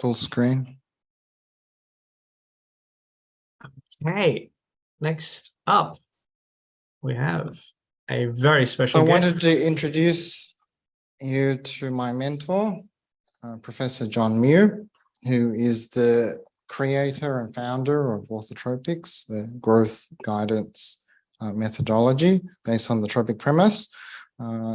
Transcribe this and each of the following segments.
Full screen. Okay, next up, we have a very special I guest. wanted to introduce you to my mentor, Professor John Mew, who is the creator and founder of Orthotropics, the growth guidance methodology based on the Tropic premise.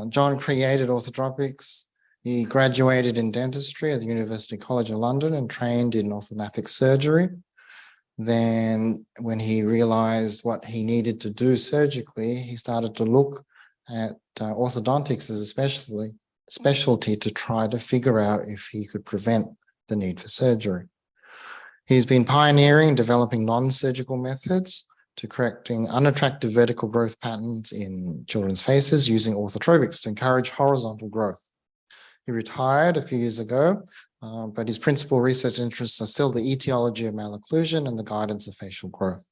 John created Orthotropics. He graduated in dentistry at the University College of London and trained in orthodontic surgery. Then when he realized what he needed to do surgically, he started to look at orthodontics as a specialty to try to figure out if he could prevent the need for surgery. He's been pioneering developing non-surgical methods to correcting unattractive vertical growth patterns in children's faces using orthotropics to encourage horizontal growth. He retired a few years ago, but his principal research interests are still the etiology of malocclusion and the guidance of facial growth.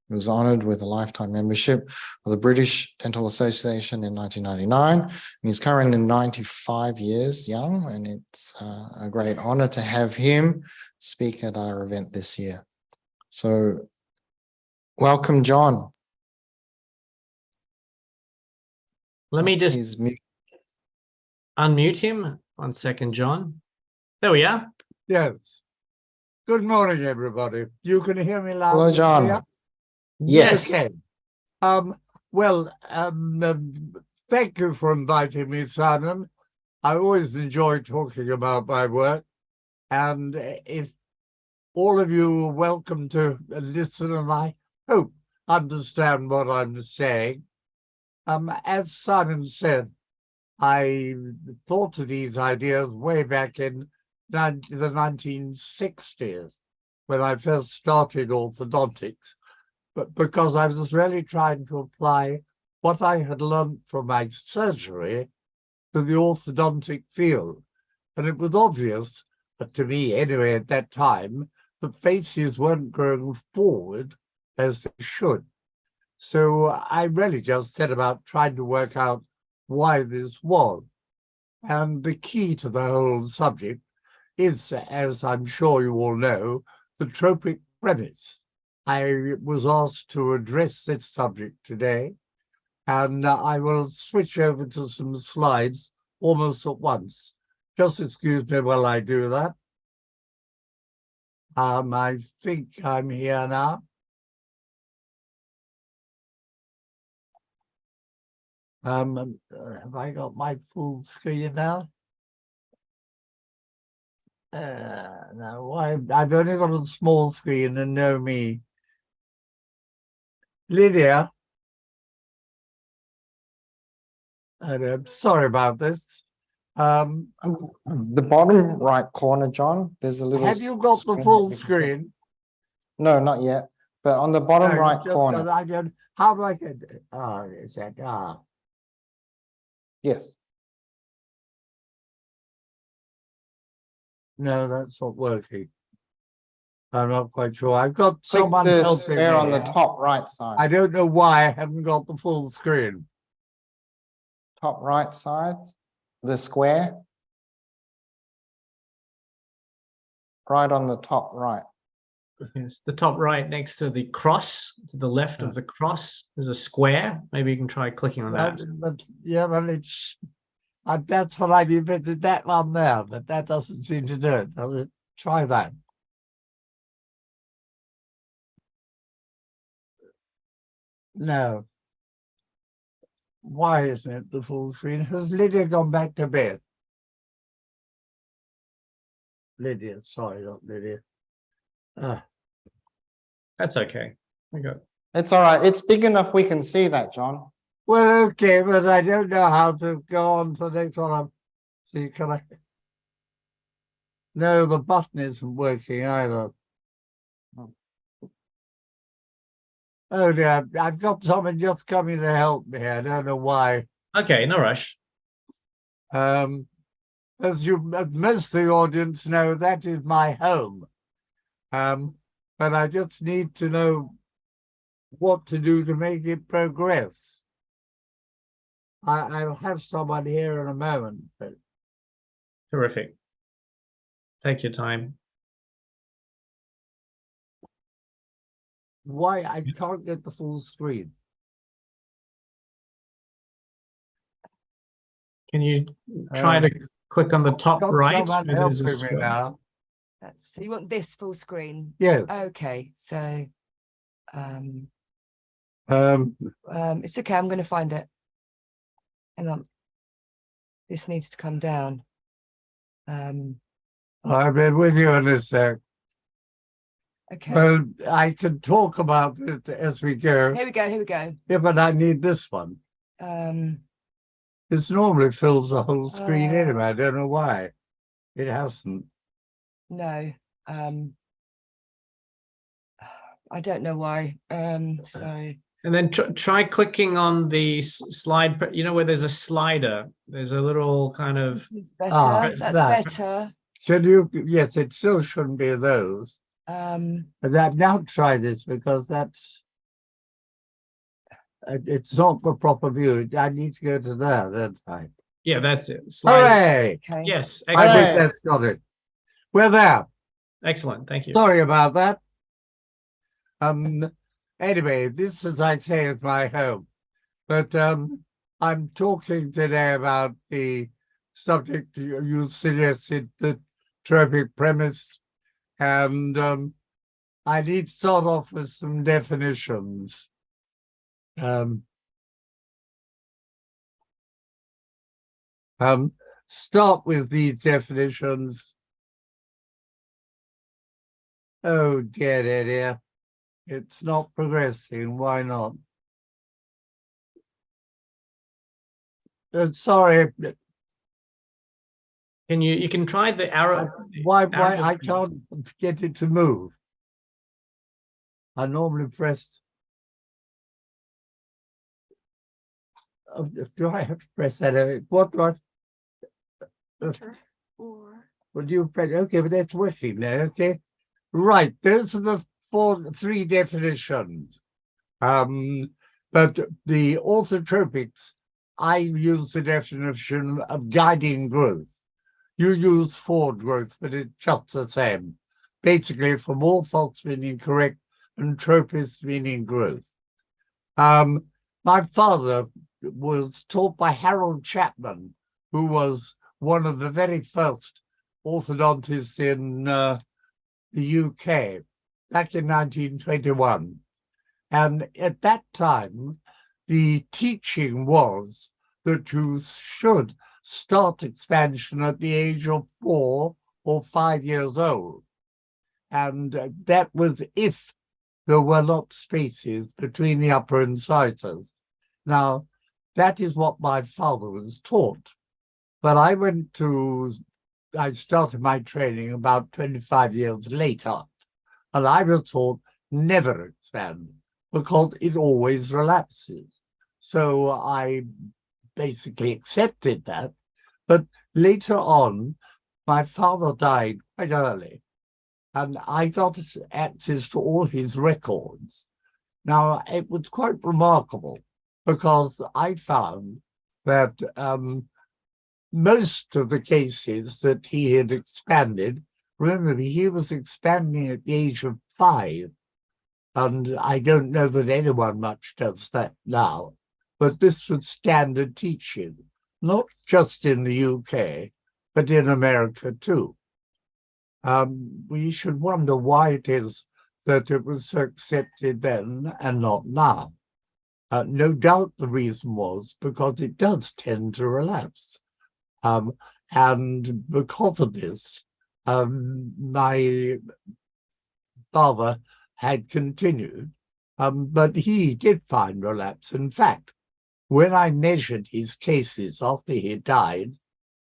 He was honoured with a lifetime membership of the British Dental Association in 1999. He's currently 95 years young, and it's a great honour to have him speak at our event this year. So, welcome, John. Let me just unmute him. 1 second, John. There we are. Yes. Good morning, everybody. You can hear me loud. Hello, John. Clear? Yes. Okay. Thank you for inviting me, Simon. I always enjoy talking about my work. And if all of you are welcome to listen, and I hope understand what I'm saying. As Simon said, I thought of these ideas way back in the 1960s when I first started orthodontics, but because I was really trying to apply what I had learned from my surgery to the orthodontic field. And it was obvious, to me anyway at that time, that faces weren't growing forward as they should. So I really just set about trying to work out why this was. And the key to the whole subject is, as I'm sure you all know, the Tropic premise. I was asked to address this subject today, and I will switch over to some slides almost at once. Just excuse me while I do that. I think I'm here now. Have I got my full screen now? No, I've only got a small screen and no me. Lydia. I'm sorry about this. The bottom right corner, John, there's a little. Have you got the full screen? No, not yet. But on the bottom right corner. How do I get it? Oh, is that? Yes. No, that's not working. I'm not quite sure. I've got someone helping me on the top right side. I don't know why I haven't got the full screen. Top right side, the square. Right on the top right. Yes, the top right next to the cross, to the left of the cross, there's a square. Maybe you can try clicking on that. Well, it's that's what I invented, that one there, but that doesn't seem to do it. I will try that. No. Why isn't it the full screen? Has Lydia gone back to bed? Lydia, sorry, not Lydia. That's okay. It's all right. It's big enough we can see that, John. Well, okay, but I don't know how to go on to the next one. See, can I? No, the button isn't working either. Oh dear, I've got someone just coming to help me. I don't know why. Okay, no rush. As most of the audience know, that is my home. But I just need to know what to do to make it progress. I'll have someone here in a moment. But... Terrific. Take your time. why I can't get the full screen. Can you try to click on the top Got right? someone Where there's a helping me square? now. So you want this full screen? Yes. Okay, so Um, it's okay. I'm going to find it. Hang on. This needs to come down. I've been with you in a sec. Okay. Well, I can talk about it as we go. Here we go. Here we go. Yeah, but I need this one. This normally fills the whole screen anyway. I don't know why. It hasn't. No. I don't know why. So. And then try clicking on the slide, you know, where there's a slider. There's a little kind of... Better. That's that. better. Should you? Yes, it still shouldn't be those. But that, now try this because that's... it's not the proper view. I need to go to there, don't I? Yeah, that's it. Slide. Hooray! Okay. Yes, I excellent. think that's got it. We're there. Excellent, thank you. Sorry about that. Anyway, this, as I say, is my home. But I'm talking today about the subject you suggested, the tropic premise, and I need to start off with some definitions. Start with these definitions. Oh dear. It's not progressing. Why not? Sorry. You can try the arrow. Why arrow- I can't get it to move? I normally press. Do I have to press that? What? Would you press? Okay, but that's working there. Okay, right. Those are the three definitions. But the orthotropics, I use the definition of guiding growth. You use forward growth, but it's just the same. Basically, from orthos meaning correct and tropis meaning growth. My father was taught by Harold Chapman, who was one of the very first orthodontists in the UK back in 1921. And at that time, the teaching was that you should start expansion at the age of 4 or 5 years old. And that was if there were not spaces between the upper incisors. Now, that is what my father was taught. But I started my training about 25 years later, and I was taught never expand because it always relapses. So I basically accepted that. But later on, my father died quite early, and I got access to all his records. Now, it was quite remarkable because I found that most of the cases that he had expanded, remember, he was expanding at the age of 5. And I don't know that anyone much does that now, but this was standard teaching, not just in the UK, but in America too. We should wonder why it is that it was so accepted then and not now. No doubt the reason was because it does tend to relapse. And because of this, my father had continued, but he did find relapse. In fact, when I measured his cases after he died,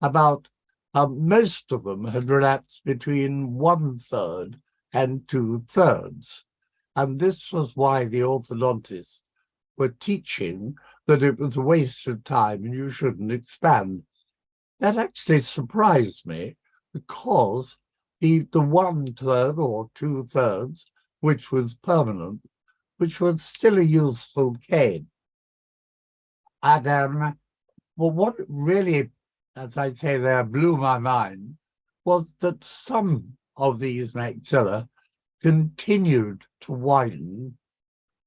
about most of them had relapsed between 1/3 and 2/3. And this was why the orthodontists were teaching that it was a waste of time and you shouldn't expand. That actually surprised me because the 1/3 or 2/3, which was permanent, which was still a useful cane. And well, what really, as I say there, blew my mind was that some of these maxilla continued to widen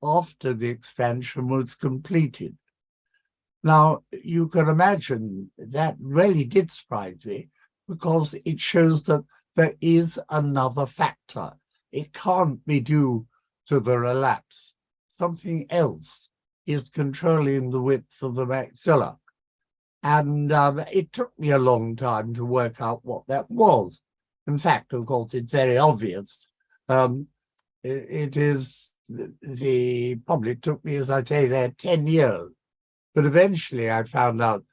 after the expansion was completed. Now, you can imagine that really did surprise me, because it shows that there is another factor. It can't be due to the relapse. Something else is controlling the width of the maxilla. And it took me a long time to work out what that was. In fact, of course, it's very obvious. It is probably took me, as I say there, 10 years. But eventually I found out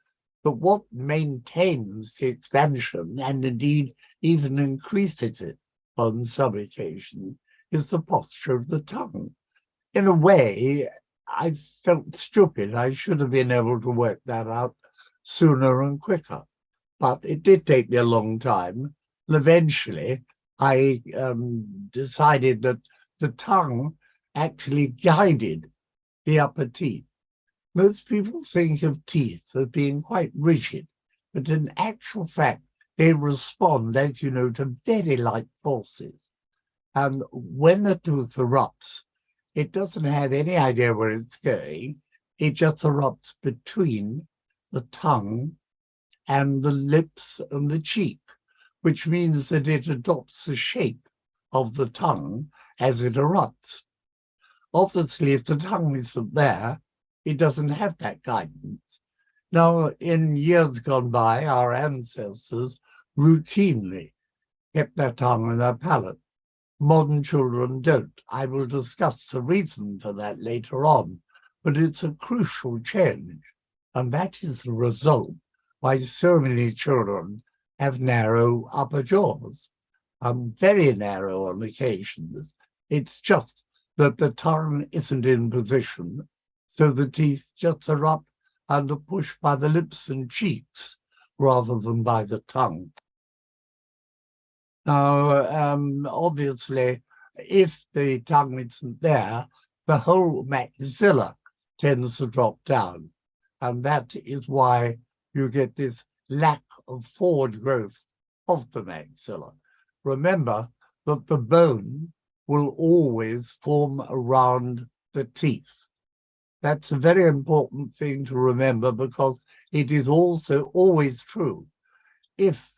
that what maintains the expansion, and indeed even increases it on some occasions, is the posture of the tongue. In a way, I felt stupid. I should have been able to work that out sooner and quicker. But it did take me a long time. And eventually I decided that the tongue actually guided the upper teeth. Most people think of teeth as being quite rigid, but in actual fact, they respond, as you know, to very light forces. And when a tooth erupts, it doesn't have any idea where it's going. It just erupts between the tongue and the lips and the cheek, which means that it adopts the shape of the tongue as it erupts. Obviously, if the tongue isn't there, it doesn't have that guidance. Now, in years gone by, our ancestors routinely kept their tongue in their palate. Modern children don't. I will discuss the reason for that later on, but it's a crucial change. And that is the result why so many children have narrow upper jaws, very narrow on occasions. It's just that the tongue isn't in position, so the teeth just erupt and are pushed by the lips and cheeks rather than by the tongue. Now, obviously, if the tongue isn't there, the whole maxilla tends to drop down. And that is why you get this lack of forward growth of the maxilla. Remember that the bone will always form around the teeth. That's a very important thing to remember, because it is also always true. If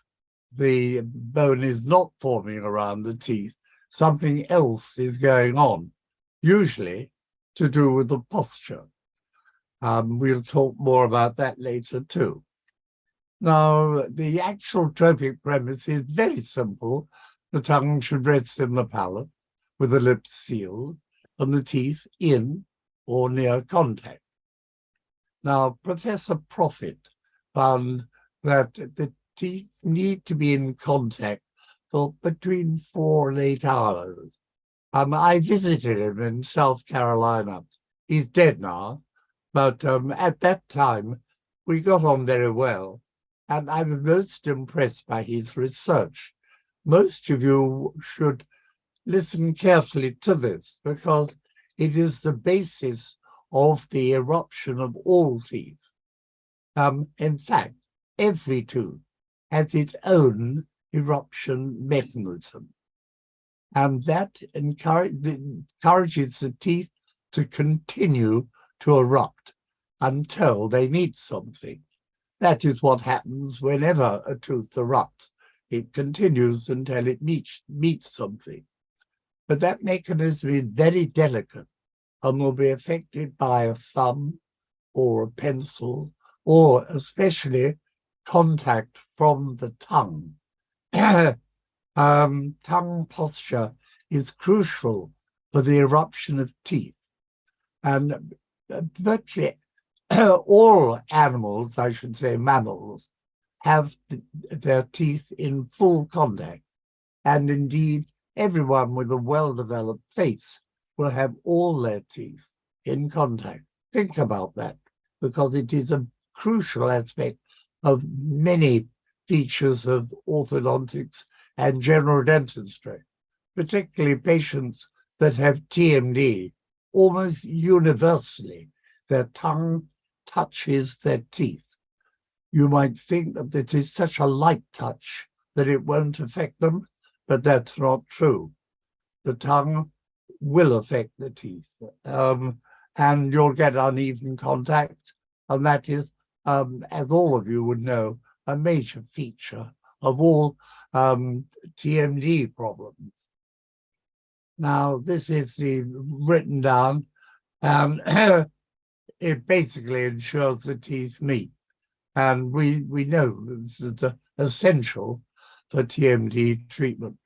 the bone is not forming around the teeth, something else is going on, usually to do with the posture. We'll talk more about that later too. Now, the actual tropic premise is very simple. The tongue should rest in the palate with the lips sealed and the teeth in or near contact. Now, Professor Profit found that the teeth need to be in contact for between 4 and 8 hours. I visited him in South Carolina. He's dead now, but at that time, we got on very well, and I'm most impressed by his research. Most of you should listen carefully to this, because it is the basis of the eruption of all teeth. In fact, every tooth has its own eruption mechanism, and that encourages the teeth to continue to erupt until they meet something. That is what happens whenever a tooth erupts. It continues until it meets something. But that mechanism is very delicate and will be affected by a thumb or a pencil, or especially contact from the tongue. Tongue posture is crucial for the eruption of teeth. And virtually all animals, I should say mammals, have their teeth in full contact. And indeed, everyone with a well-developed face will have all their teeth in contact. Think about that, because it is a crucial aspect of many features of orthodontics and general dentistry, particularly patients that have TMD. Almost universally, their tongue touches their teeth. You might think that it is such a light touch that it won't affect them, but that's not true. The tongue will affect the teeth. And you'll get uneven contact. And that is, as all of you would know, a major feature of all TMD problems. Now, this is written down, and it basically ensures the teeth meet. And we know this is essential for TMD treatment.